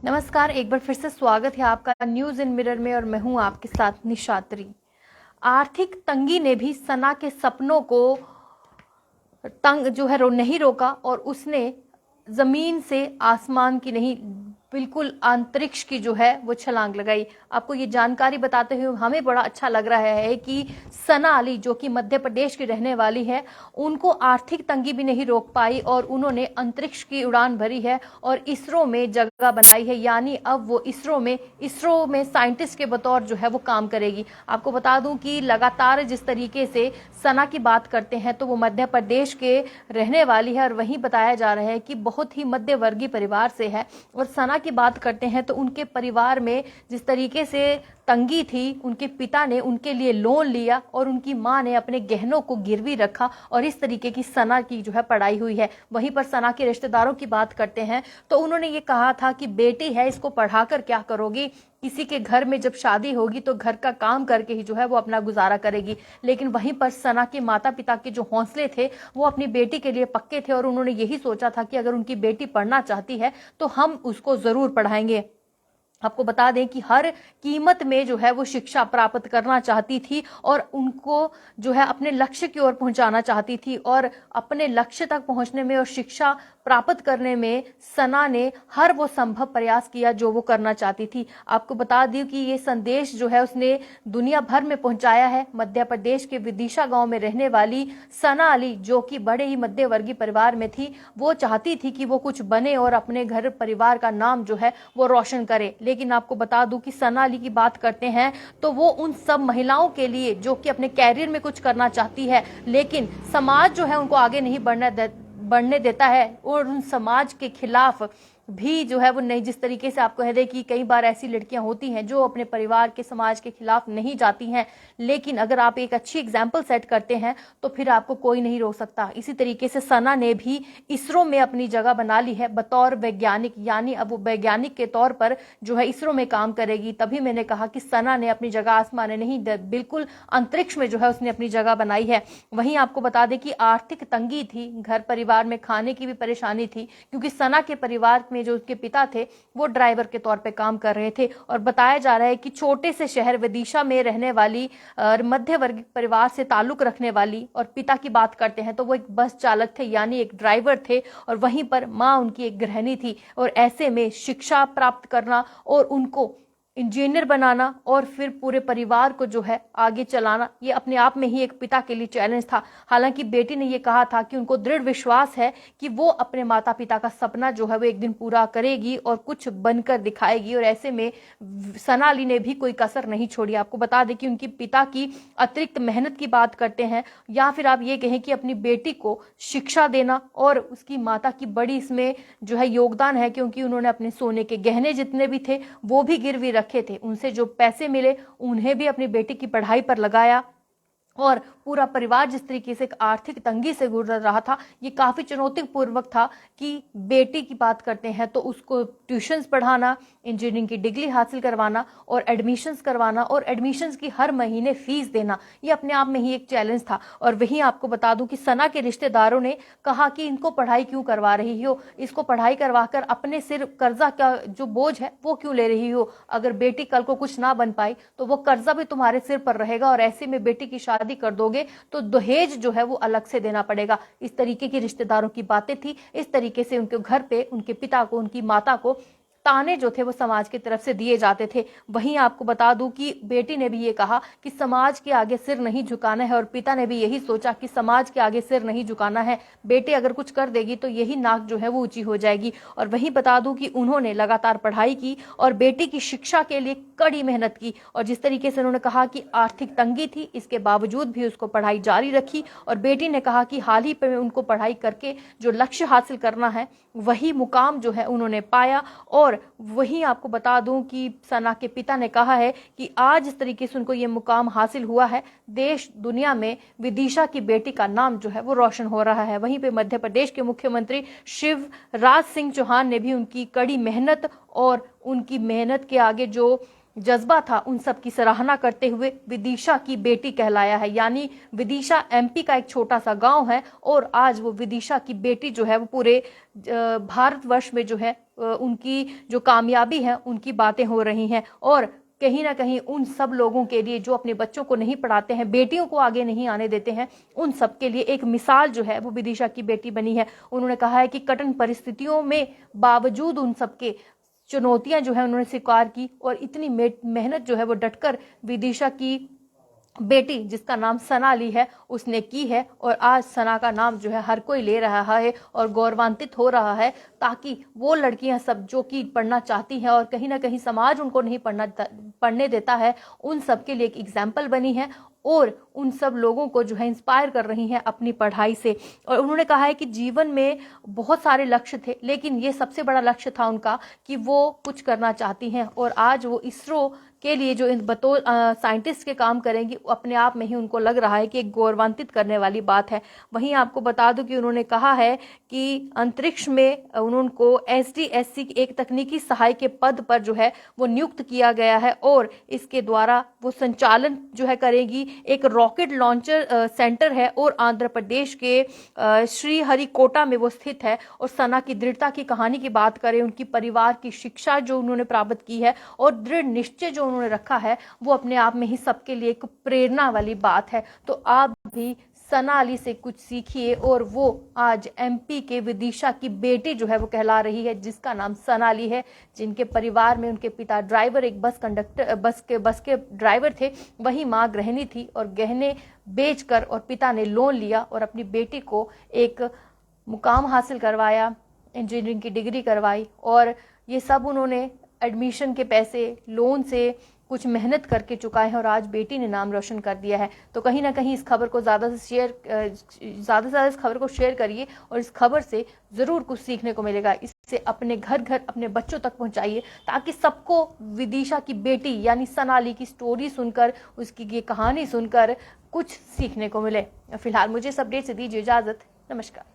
नमस्कार, एक बार फिर से स्वागत है आपका न्यूज इन मिरर में और मैं हूं आपके साथ निशात्री। आर्थिक तंगी ने भी सना के सपनों को तंग नहीं रोका और उसने जमीन से आसमान की नहीं बिल्कुल अंतरिक्ष की वो छलांग लगाई। आपको ये जानकारी बताते हुए हमें बड़ा अच्छा लग रहा है कि सना अली जो कि मध्य प्रदेश की रहने वाली है, उनको आर्थिक तंगी भी नहीं रोक पाई और उन्होंने अंतरिक्ष की उड़ान भरी है और इसरो में जगह बनाई है। यानी अब वो इसरो में साइंटिस्ट के बतौर वो काम करेगी। आपको बता दूं कि लगातार जिस तरीके से सना की बात करते हैं तो वो मध्य प्रदेश के रहने वाली है और वहीं बताया जा रहा है कि बहुत ही मध्य वर्गीय परिवार से है। और सना की बात करते हैं तो उनके परिवार में जिस तरीके से तंगी थी, उनके पिता ने उनके लिए लोन लिया और उनकी मां ने अपने गहनों को गिरवी रखा और इस तरीके की सना की पढ़ाई हुई है। वहीं पर सना के रिश्तेदारों की बात करते हैं तो उन्होंने ये कहा था कि बेटी है, इसको पढ़ाकर क्या करोगी, किसी के घर में जब शादी होगी तो घर का काम करके ही वो अपना गुजारा करेगी। लेकिन वहीं पर सना के माता पिता के जो हौसले थे वो अपनी बेटी के लिए पक्के थे और उन्होंने यही सोचा था कि अगर उनकी बेटी पढ़ना चाहती है तो हम उसको जरूर पढ़ाएंगे। आपको बता दें कि हर कीमत में वो शिक्षा प्राप्त करना चाहती थी और उनको अपने लक्ष्य की ओर पहुंचाना चाहती थी और अपने लक्ष्य तक पहुंचने में और शिक्षा प्राप्त करने में सना ने हर वो संभव प्रयास किया जो वो करना चाहती थी। आपको बता दें कि ये संदेश उसने दुनिया भर में पहुंचाया है। मध्य प्रदेश के विदिशा गांव में रहने वाली सना अली जो कि बड़े ही मध्य वर्गीय परिवार में थी, वो चाहती थी कि वो कुछ बने और अपने घर परिवार का नाम वो रोशन करे। लेकिन आपको बता दूं कि सना अली की बात करते हैं तो वो उन सब महिलाओं के लिए जो कि अपने कैरियर में कुछ करना चाहती है लेकिन समाज उनको आगे नहीं बढ़ने देता है और उन समाज के खिलाफ भी वो नहीं। जिस तरीके से आपको है कि कई बार ऐसी लड़कियां होती हैं जो अपने परिवार के समाज के खिलाफ नहीं जाती हैं, लेकिन अगर आप एक अच्छी एग्जाम्पल सेट करते हैं तो फिर आपको कोई नहीं रोक सकता। इसी तरीके से सना ने भी इसरो में अपनी जगह बना ली है बतौर वैज्ञानिक। यानी अब वो वैज्ञानिक के तौर पर इसरो में काम करेगी। तभी मैंने कहा कि सना ने अपनी जगह आसमान में नहीं, बिल्कुल अंतरिक्ष में उसने अपनी जगह बनाई है। वहीं आपको बता दें कि आर्थिक तंगी थी, घर परिवार में खाने की भी परेशानी थी क्योंकि सना के परिवार में जो उसके पिता थे वो ड्राइवर के तौर पे काम कर रहे थे। और बताया जा रहा है कि छोटे से शहर विदिशा में रहने वाली मध्य वर्गीय परिवार से ताल्लुक रखने वाली और पिता की बात करते हैं तो वो एक बस चालक थे, यानी एक ड्राइवर थे और वहीं पर मां उनकी एक गृहिणी थी। और ऐसे में शिक्षा प्राप्त करना और उनको इंजीनियर बनाना और फिर पूरे परिवार को आगे चलाना, ये अपने आप में ही एक पिता के लिए चैलेंज था। हालांकि बेटी ने ये कहा था कि उनको दृढ़ विश्वास है कि वो अपने माता पिता का सपना वो एक दिन पूरा करेगी और कुछ बनकर दिखाएगी। और ऐसे में सना अली ने भी कोई कसर नहीं छोड़ी। आपको बता दें कि उनकी पिता की अतिरिक्त मेहनत की बात करते हैं या फिर आप ये कहें कि अपनी बेटी को शिक्षा देना और उसकी माता की बड़ी इसमें योगदान है, क्योंकि उन्होंने अपने सोने के गहने जितने भी थे वो भी गिरवी रखे थे। उनसे जो पैसे मिले उन्हें भी अपनी बेटी की पढ़ाई पर लगाया और पूरा परिवार जिस तरीके से आर्थिक तंगी से गुजर रहा था, ये काफी चुनौतीपूर्वक था कि बेटी की बात करते हैं तो उसको ट्यूशंस पढ़ाना, इंजीनियरिंग की डिग्री हासिल करवाना और एडमिशंस करवाना और एडमिशंस की हर महीने फीस देना, ये अपने आप में ही एक चैलेंज था। और वहीं आपको बता दूं कि सना के रिश्तेदारों ने कहा कि इनको पढ़ाई क्यों करवा रही हो, इसको पढ़ाई करवाकर अपने सिर कर्जा का जो बोझ है वो क्यों ले रही हो, अगर बेटी कल को कुछ ना बन पाई तो वो कर्जा भी तुम्हारे सिर पर रहेगा और ऐसे में बेटी की शादी कर दोगे तो दहेज वो अलग से देना पड़ेगा। इस तरीके की रिश्तेदारों की बातें थी। इस तरीके से उनके घर पे उनके पिता को, उनकी माता को ताने जो थे वो समाज की तरफ से दिए जाते थे। वहीं आपको बता दूं कि बेटी ने भी ये कहा कि समाज के आगे सिर नहीं झुकाना है और पिता ने भी यही सोचा कि समाज के आगे सिर नहीं झुकाना है, बेटी अगर कुछ कर देगी तो यही नाक वो ऊंची हो जाएगी। और वहीं बता दूं कि उन्होंने लगातार पढ़ाई की और बेटी की शिक्षा के लिए कड़ी मेहनत की और जिस तरीके से उन्होंने कहा कि आर्थिक तंगी थी इसके बावजूद भी उसको पढ़ाई जारी रखी। और बेटी ने कहा कि हाल ही पे उनको पढ़ाई करके जो लक्ष्य हासिल करना है वही मुकाम उन्होंने पाया। और वहीं आपको बता दूं कि सना के पिता ने कहा है कि आज इस तरीके से उनको ये मुकाम हासिल हुआ है, देश दुनिया में विदिशा की बेटी का नाम वो रोशन हो रहा है। वहीं पे मध्य प्रदेश के मुख्यमंत्री शिवराज सिंह चौहान ने भी उनकी कड़ी मेहनत और उनकी मेहनत के आगे जो जज्बा था उन सब की सराहना करते हुए विदिशा की बेटी कहलाया है। यानी विदिशा एमपी का एक छोटा सा गांव है और आज वो विदिशा की बेटी वो पूरे भारतवर्ष में उनकी जो कामयाबी है उनकी बातें हो रही हैं, और कहीं ना कहीं उन सब लोगों के लिए जो अपने बच्चों को नहीं पढ़ाते हैं, बेटियों को आगे नहीं आने देते हैं, उन सब के लिए एक मिसाल जो है वो विदिशा की बेटी बनी है। उन्होंने कहा है कि कठिन परिस्थितियों में बावजूद उन सबके चुनौतियां जो है उन्होंने स्वीकार की, और इतनी मेहनत जो है वो डटकर विदिशा की बेटी जिसका नाम सना अली है उसने की है, और आज सना का नाम जो है हर कोई ले रहा है और गौरवान्वित हो रहा है, ताकि वो लड़कियां सब जो कि पढ़ना चाहती हैं और कहीं ना कहीं समाज उनको नहीं पढ़ने देता है, उन सब के लिए एक एग्जाम्पल बनी है और उन सब लोगों को जो है इंस्पायर कर रही हैं अपनी पढ़ाई से। और उन्होंने कहा है कि जीवन में बहुत सारे लक्ष्य थे, लेकिन ये सबसे बड़ा लक्ष्य था उनका कि वो कुछ करना चाहती हैं, और आज वो इसरो के लिए जो इन बतौर साइंटिस्ट के काम करेंगी, अपने आप में ही उनको लग रहा है कि एक गौरवान्वित करने वाली बात है। वहीं आपको बता दूं कि उन्होंने कहा है कि अंतरिक्ष में उनको SDSC एक तकनीकी सहायक के पद पर जो है वो नियुक्त किया गया है, और इसके द्वारा वो संचालन जो है करेगी। एक रॉकेट लॉन्चर सेंटर है और आंध्र प्रदेश के श्रीहरिकोटा में वो स्थित है। और सना की दृढ़ता की कहानी की बात करें, उनकी परिवार की शिक्षा जो उन्होंने प्राप्त की है और दृढ़ निश्चय जो उन्होंने रखा है, वो अपने आप में ही सबके लिए एक प्रेरणा वाली बात है। तो आप भी सना अली से कुछ सीखिए, और वो आज MP के विदिशा की बेटी जो है वो कहला रही है, जिसका नाम सना अली है, जिनके परिवार में उनके पिता ड्राइवर, एक बस के ड्राइवर थे, वही माँ गृहिणी थी, और गहने बेचकर और पिता ने लोन लिया और अपनी बेटी को एक मुकाम हासिल करवाया, इंजीनियरिंग की डिग्री करवाई, और ये सब उन्होंने एडमिशन के पैसे लोन से कुछ मेहनत करके चुकाए हैं, और आज बेटी ने नाम रोशन कर दिया है। तो कहीं ना कहीं इस खबर को ज़्यादा से ज़्यादा इस खबर को शेयर करिए, और इस खबर से ज़रूर कुछ सीखने को मिलेगा। इससे अपने घर घर अपने बच्चों तक पहुंचाइए, ताकि सबको विदिशा की बेटी यानी सना अली की स्टोरी सुनकर, उसकी ये कहानी सुनकर कुछ सीखने को मिले। फिलहाल मुझे इस अपडेट से दीजिए इजाज़त। नमस्कार।